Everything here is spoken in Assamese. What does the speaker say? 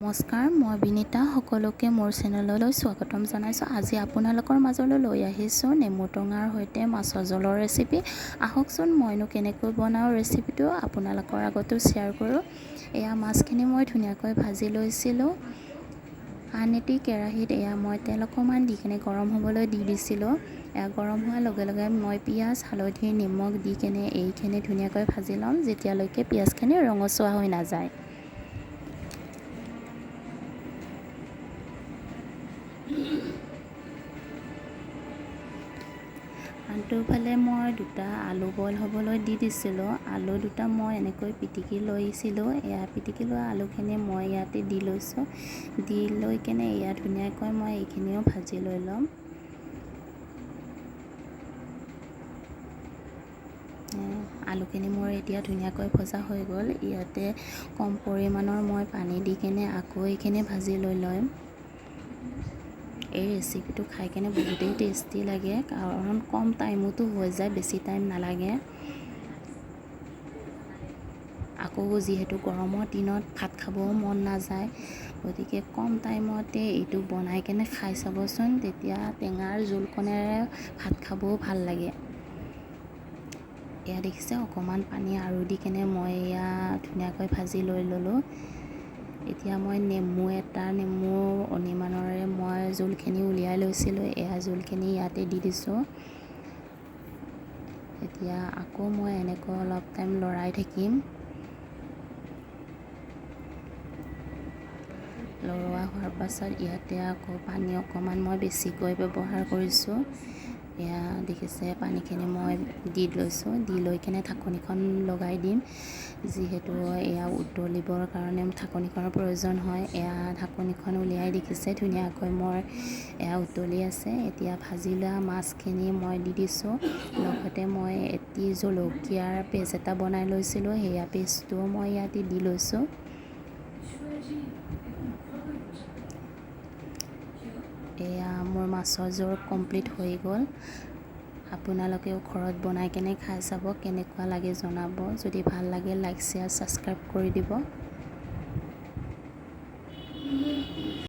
নমস্কাৰ, মই বিনীতা। সকলোকে মোৰ চেনেললৈ স্বাগতম জনাইছোঁ। আজি আপোনালোকৰ মাজলৈ লৈ আহিছোঁ নেমু টেঙাৰ সৈতে মাছৰ জোলৰ ৰেচিপি। আহকচোন মইনো কেনেকৈ বনাওঁ ৰেচিপিটো আপোনালোকৰ আগতো শ্বেয়াৰ কৰোঁ। এয়া মাছখিনি মই ধুনীয়াকৈ ভাজি লৈছিলোঁ। আন এটি কেৰাহীত মই তেল অকণমান দি কিনে গৰম হ'বলৈ দি দিছিলোঁ। গৰম হোৱাৰ লগে লগে মই পিঁয়াজ, হালধি, নিমখ দি কিনে এইখিনি ধুনীয়াকৈ ভাজি ল'ম যেতিয়ালৈকে পিঁয়াজখিনি ৰঙচুৱা হৈ নাযায়। আনটোফালে মই দুটা আলু বইল হ'বলৈ দি দিছিলোঁ। আলু দুটা মই এনেকৈ পিটিকি লৈছিলোঁ। পিটিকি লোৱা আলুখিনি মই ইয়াতে দি লৈছোঁ। দি লৈ কিনে ধুনীয়াকৈ মই এইখিনিও ভাজি লৈ ল'ম। আলুখিনি মোৰ এতিয়া ধুনীয়াকৈ ভজা হৈ গ'ল। ইয়াতে কম পৰিমাণৰ মই পানী দি কিনে আকৌ এইখিনি ভাজি লৈ ল'ম। এই ৰেচিপিটো খাই কেনে বহুতেই টেষ্টি লাগে, কাৰণ কম টাইমতো হৈ যায়, বেছি টাইম নালাগে। আকৌ যিহেতু গৰমৰ দিনত ভাত খাবও মন নাযায়, গতিকে কম টাইমতে এইটো বনাই কেনে খাই চাবচোন, তেতিয়া টেঙাৰ জোলকণেৰে ভাত খাবও ভাল লাগে। দেখিছে অকণমান পানী আৰু দি কেনে মই ধুনীয়াকৈ ভাজি লৈ ল'লোঁ। এতিয়া মই নেমু অনিমানৰে মই জোলখিনি উলিয়াই লৈছিলোঁ। জোলখিনি ইয়াতে দি দিছোঁ। এতিয়া আকৌ মই এনেকৈ অলপ টাইম লৰাই থাকিম। লৰোৱা হোৱাৰ পাছত ইয়াতে আকৌ পানী অকণমান মই বেছিকৈ ব্যৱহাৰ কৰিছোঁ। দেখিছে পানীখিনি মই দি লৈছোঁ। দি লৈ কিনে ঢাকনিখন লগাই দিম, যিহেতু উতলিবৰ কাৰণে ঢাকনিখনৰ প্ৰয়োজন হয়। ঢাকনিখন উলিয়াই দেখিছে ধুনীয়াকৈ মোৰ উতলি আছে। এতিয়া ভাজি লোৱা মাছখিনি মই দি দিছোঁ। লগতে মই এটি জলকীয়াৰ পেষ্ট এটা বনাই লৈছিলোঁ, পেষ্টটোও মই ইয়াতে দি লৈছোঁ। মোৰ মাছৰ জোল কমপ্লিট হৈ গ'ল। আপোনালোকেও ঘৰত বনাই কেনে খাই চাব, কেনেকুৱা লাগে জনাব। যদি ভাল লাগে লাইক, শ্বেয়াৰ, ছাবস্ক্ৰাইব কৰি দিব।